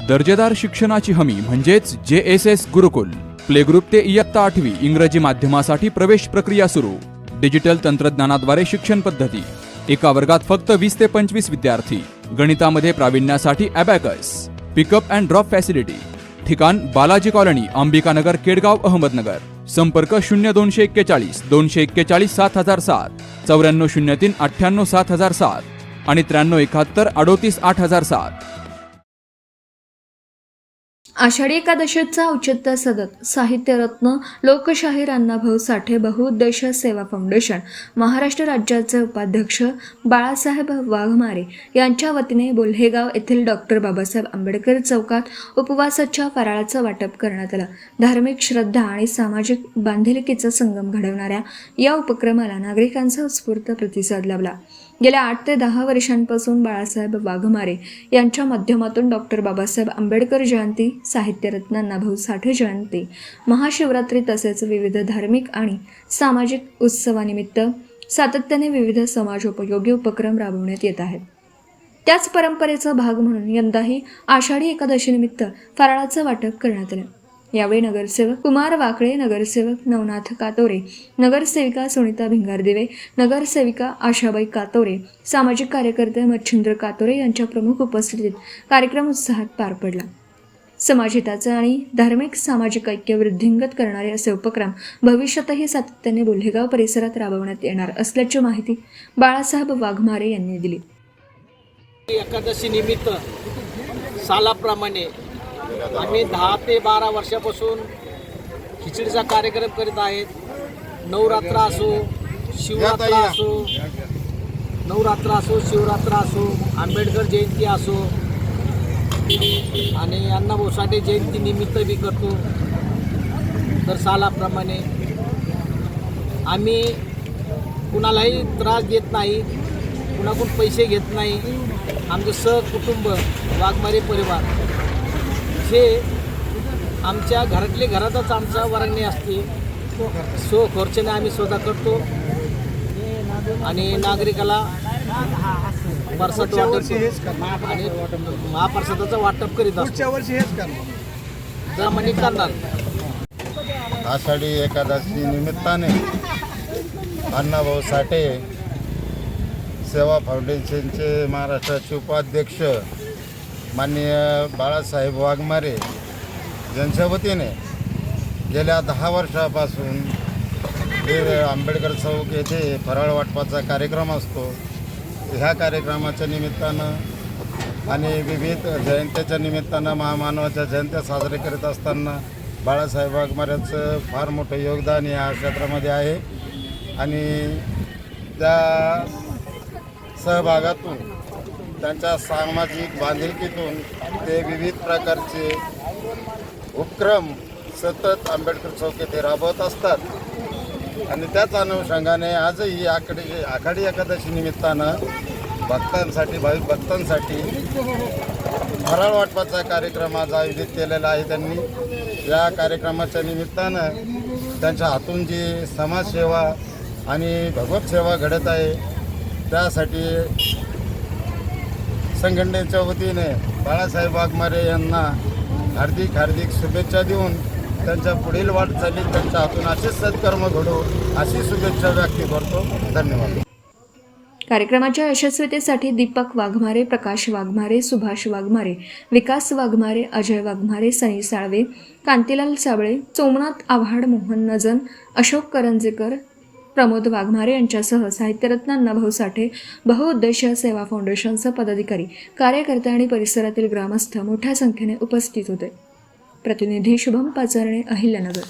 दर्जेदार शिक्षणाची हमी म्हणजेच JSS गुरुकुल. प्ले ग्रुप ते इयत्ता 8वी इंग्रजी माध्यमासाठी प्रवेश प्रक्रिया सुरू. डिजिटल तंत्रज्ञानाद्वारे शिक्षण पद्धती. एका वर्गात फक्त 20 ते 25 विद्यार्थी. गणितामध्ये प्रावीण्यासाठी abacus. Pickup and drop facility. ठिकाण बालाजी कॉलनी, अंबिकानगर, केडगाव, अहमदनगर. संपर्क 0241 241 7007, 9403 98 7007 आणि 9371 38 8007. आषाढी एकादशीचा औचित्य साधत साहित्यरत्न लोकशाहीर अण्णाभाऊ साठे बहुउद्देशीय सेवा फाउंडेशन महाराष्ट्र राज्याचे उपाध्यक्ष बाळासाहेब वाघमारे यांच्या वतीने बोल्हेगाव येथील डॉक्टर बाबासाहेब आंबेडकर चौकात उपवासाच्या फराळाचं वाटप करण्यात आलं. धार्मिक श्रद्धा आणि सामाजिक बांधिलकीचा संगम घडवणाऱ्या या उपक्रमाला नागरिकांचा उत्स्फूर्त प्रतिसाद लाभला. गेल्या 8 ते 10 वर्षांपासून बाळासाहेब वाघमारे यांच्या माध्यमातून डॉक्टर बाबासाहेब आंबेडकर जयंती, साहित्यरत्न अण्णाभाऊ साठे जयंती, महाशिवरात्री तसेच विविध धार्मिक आणि सामाजिक उत्सवानिमित्त सातत्याने विविध समाजोपयोगी उपक्रम राबवण्यात येत आहेत. त्याच परंपरेचा भाग म्हणून यंदाही आषाढी एकादशीनिमित्त फराळाचं वाटप करण्यात आलं. यावेळी नगरसेवक कुमार वाकळे, नगरसेवक नवनाथ कातोरे, नगरसेविका सुनीता भिंगारदिवे, नगरसेविका आशाबाई कातोरे, सामाजिक कार्यकर्ते मच्छिंद्र कातोरे यांच्या प्रमुख उपस्थितीत कार्यक्रम उत्साहात पार पडला. समाजहिताचे आणि धार्मिक सामाजिक ऐक्य वृद्धिंगत करणारे असे उपक्रम भविष्यातही सातत्याने बोल्हेगाव परिसरात राबवण्यात येणार असल्याची माहिती बाळासाहेब वाघमारे यांनी दिली. एकादशी निमित्त सालाप्रमाणे आम्ही 10 ते 12 वर्षापासून खिचडीचा कार्यक्रम करीत आहेत. नवरात्र असो, शिवरात्र असो, शिवरात्र असो, आंबेडकर जयंती असो आणि अण्णाभाऊ साठे जयंती निमित्त बी करतो. तर सालाप्रमाणे आम्ही कुणालाही त्रास देत नाही, कुणाकडून पैसे घेत नाही. आमचं सहकुटुंब वाघमारे परिवार हे आमच्या घरातले घरातच आमचा वर्गणी असते. सो खर्चाने आम्ही स्वतः करतो आणि नागरिकाला प्रसाद वाटप आणि महाप्रसादाचं वाटप करीत असतो. जमाने करणार. आषाढी एकादशी निमित्ताने अण्णाभाऊ साठे सेवा फाउंडेशनचे महाराष्ट्राचे उपाध्यक्ष माननीय बाळासाहेब वाघमारे यांच्या वतीने गेल्या 10 वर्षापासून हे आंबेडकर चौक येथे फराळ वाटपाचा कार्यक्रम असतो. ह्या कार्यक्रमाच्या निमित्तानं आणि विविध जयंत्याच्या निमित्तानं महामानवाच्या जयंत्या साजरे करीत असताना बाळासाहेब वाघमारेचं फार मोठं योगदान या क्षेत्रामध्ये आहे आणि त्या सहभागातून त्यांच्या सामाजिक बांधिलकीतून ते विविध प्रकारचे उपक्रम सतत आंबेडकर चौक येथे राबवत असतात आणि त्याच अनुषंगाने आजही आषाढी एकादशी निमित्तानं भाविक भक्तांसाठी फराळ वाटपाचा कार्यक्रम आज आयोजित केलेला आहे. त्यांनी या कार्यक्रमाच्या निमित्तानं त्यांच्या हातून जी समाजसेवा आणि भगवत सेवा घडत आहे त्यासाठी संघटनेच्या वतीने बाळासाहेब वाघमारे यांना हार्दिक शुभेच्छा देऊन त्यांच्या पुढील वाटचालीत त्यांच्या हातून असेच सत्कर्म घडो अशी शुभेच्छा व्यक्त करतो. धन्यवाद. कार्यक्रमाच्या यशस्वीतेसाठी दीपक वाघमारे, प्रकाश वाघमारे, सुभाष वाघमारे, विकास वाघमारे, अजय वाघमारे, सनी साळवे, कांतीलाल साबळे, सोमनाथ आव्हाड, मोहन नजन, अशोक करंजेकर, प्रमोद वाघमारे यांच्यासह साहित्यरत्न अण्णाभाऊ साठे बहुउद्देशीय सेवा फाउंडेशनचे पदाधिकारी, कार्यकर्ते आणि परिसरातील ग्रामस्थ मोठ्या संख्येने उपस्थित होते. प्रतिनिधी शुभम पाचारणे, अहिल्यानगर.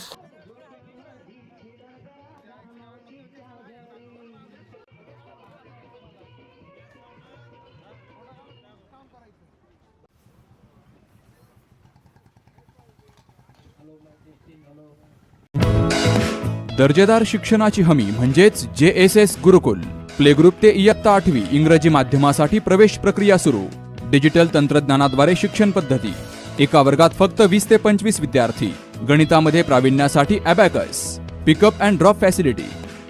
दर्जेदार शिक्षणाची हमी म्हणजेच JSS गुरुकुल. प्ले ग्रुप ते इयत्ता 8वी इंग्रजी माध्यमासाठी प्रवेश प्रक्रिया सुरू. डिजिटल तंत्रज्ञानाद्वारे शिक्षण पद्धती. एका वर्गात फक्त 20 ते 25 विद्यार्थी. गणितामध्ये प्रावीण्यासाठी abacus. Pickup and drop facility.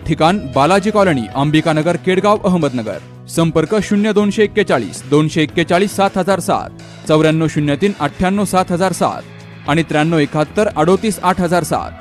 ठिकाण बालाजी कॉलनी, अंबिकानगर, केडगाव, अहमदनगर. संपर्क 0241 241 7007, 9403 98 7007 आणि 9371 38 8007.